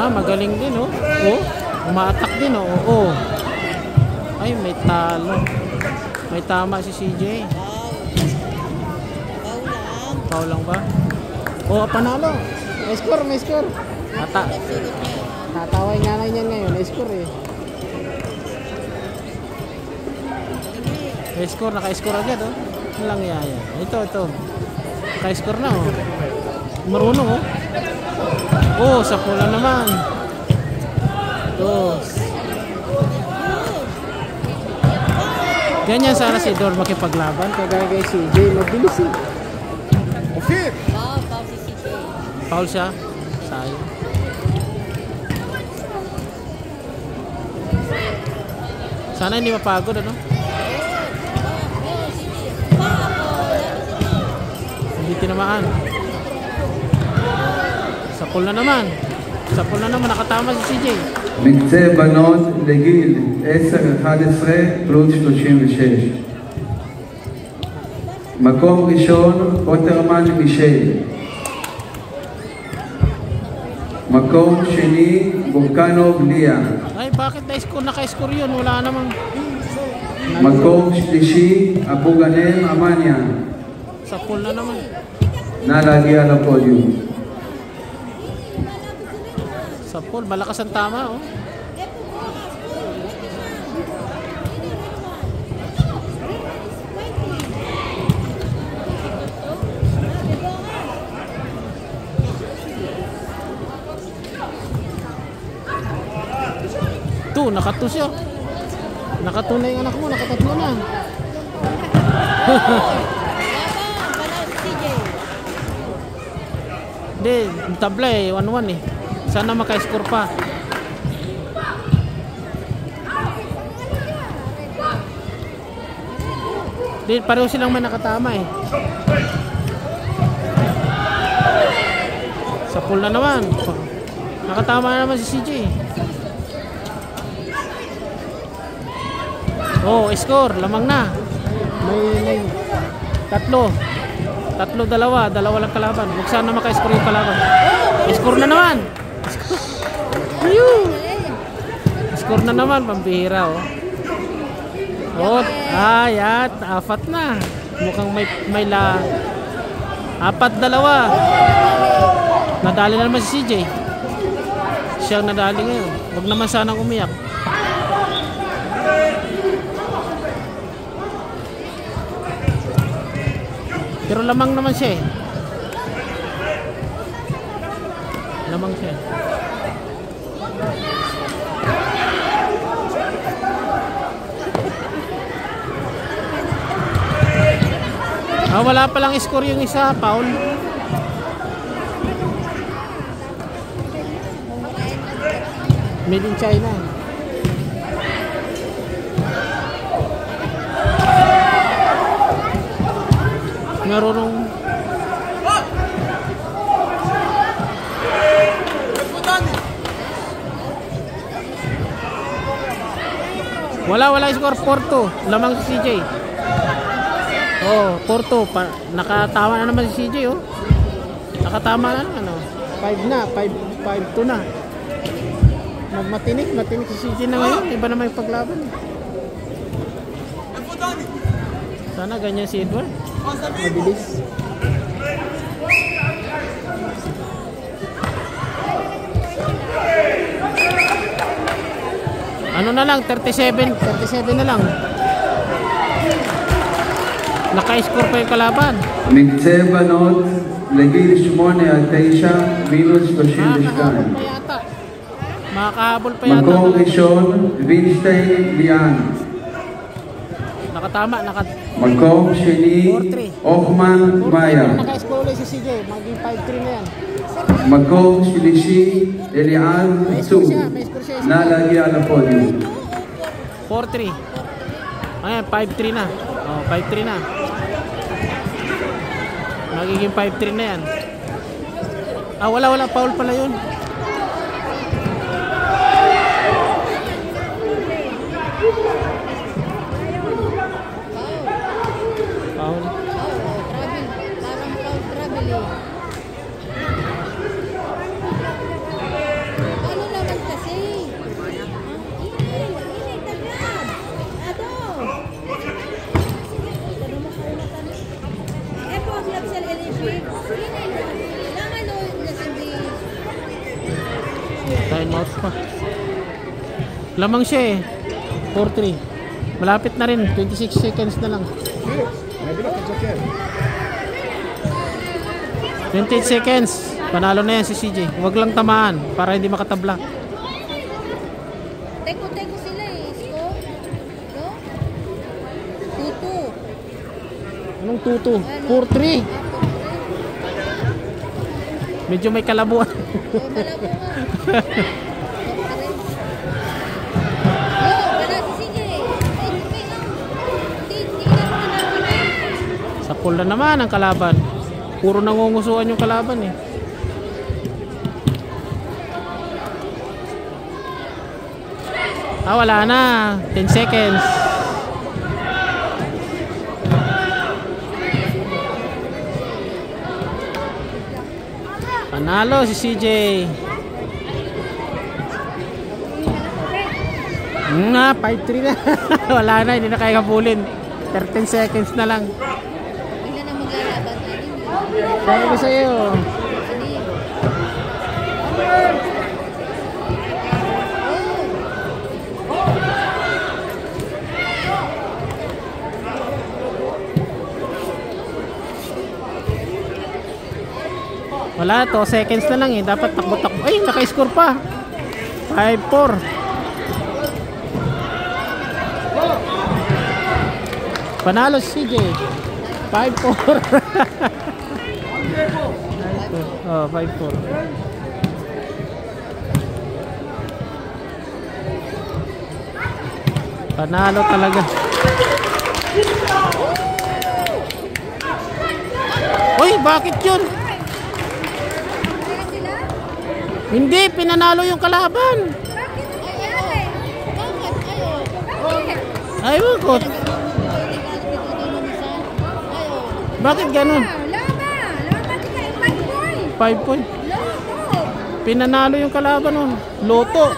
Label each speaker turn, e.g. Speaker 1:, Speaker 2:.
Speaker 1: magaling din, oh. Oh, umaatak din, oh. Oh. Ay, may talo. May tama si CJ. Foul lang ba? Oh, panalo. May score, may score. Tataway nga na yan ngayon. May score eh. May score, naka-score agad, oh. Ano lang yaya? Ito. Naka-score na, oh. Marunong, oh. Oh, sa pula naman. Dos. Ganyan sana si Dor makipaglaban. Kagaya kay CJ, mabilis eh.
Speaker 2: Okay.
Speaker 3: Foul si CJ.
Speaker 1: Foul siya. Sayang. Sana hindi mapagod, ano? Hindi tinamaan. Sapul na naman. Nakatama si CJ.
Speaker 4: מקצה בנות לגיל 10-11 פלוס 36. מקום ראשון רוטרמן מישל. מקום שני בורקנוב ליה.
Speaker 1: Ay, bakit naka-score yun? Wala namang...
Speaker 4: מקום שלישי אבו גנם אמניה.
Speaker 1: Sapul na naman.
Speaker 4: נא להגיע לפודיום.
Speaker 1: Sapul, malakas ang tama, oh. Naka-2 siya. Naka-2 na yung anak mo, naka-3 na. Hindi, tabla eh, 1-1 eh. Sana maka-score pa. Hindi, pareho silang may nakatama eh. Sa pool na naman. Nakatama na naman si CJ. Oh, score, lamang na. May dalawa lang kalaban. Huwag sana maka-score yung kalaban. Score na naman. Score na naman, pambihira, oh. Oh, ayat, 4 na. Mukhang may 4-2. Nadali na naman si CJ. Siyang nadali ngayon. Huwag naman sanang umiyak. Pero lamang naman siya eh. Lamang siya. Wala palang score yung isa, Paul. Made in China. Marunong. Wala score. 4-2. Lamang si CJ. Oh, 4-2. Nakatama na naman si CJ, oh. Nakatama na naman, oh. 5 na. 5-2 na. Matinik si CJ na ngayon. Iba naman yung paglaban. Sana ganyan si Edward. Mabilis. Ano na lang, 37 na lang. Naka-score pa yung kalaban.
Speaker 4: מקצה בנות לגיל 8-9 מינוס 32.
Speaker 1: Makakahabol pa yata.
Speaker 4: מקום ראשון וינשטיין ליאן.
Speaker 1: Nakatama.
Speaker 4: מקום שני אוחמן מאיה.
Speaker 1: Naka-score ulit si CJ. Maging 5-3 na yan.
Speaker 4: מקום שלישי אליעד צור. נא להגיע לפודיום.
Speaker 1: 4-3. Ayan, 5-3 na. Oh, 5-3 na. Magiging 5-3 na yan. Wala. Foul pala yun. Foul.
Speaker 3: Parang foul travel eh.
Speaker 1: Lamang siya eh. 4-3. Malapit na rin. 26 seconds na lang.
Speaker 2: Maybe not, it's okay.
Speaker 1: 28 seconds. Panalo na yan si CJ. Huwag lang tamaan para hindi makatabla.
Speaker 3: Teko sila eh. Score. No? 2-2.
Speaker 1: Anong 2-2? 4-3. Medyo may kalabuan.
Speaker 3: Malabo nga. Wala si CJ.
Speaker 1: Sa pool na naman ang kalaban. Puro nangungusuan yung kalaban eh. Wala na. 10 seconds. Panalo si CJ. Nga, 5-3 na. Wala na, hindi na kaya kapulin. 13 seconds na lang.
Speaker 3: Ilan ang maglalaban natin?
Speaker 1: Sabi ko sa'yo. Wala, 2 seconds na lang eh. Dapat takbo-takbo. Ay, naka-score pa. 5-4. Panalo si CJ. 5-4. Oh, 5-4. Panalo talaga. Uy, bakit yun? Hindi, pinanalo yung kalaban. Ay, bakit? Bakit ganun? 5 point. Pinanalo yung kalaban nun. Loto.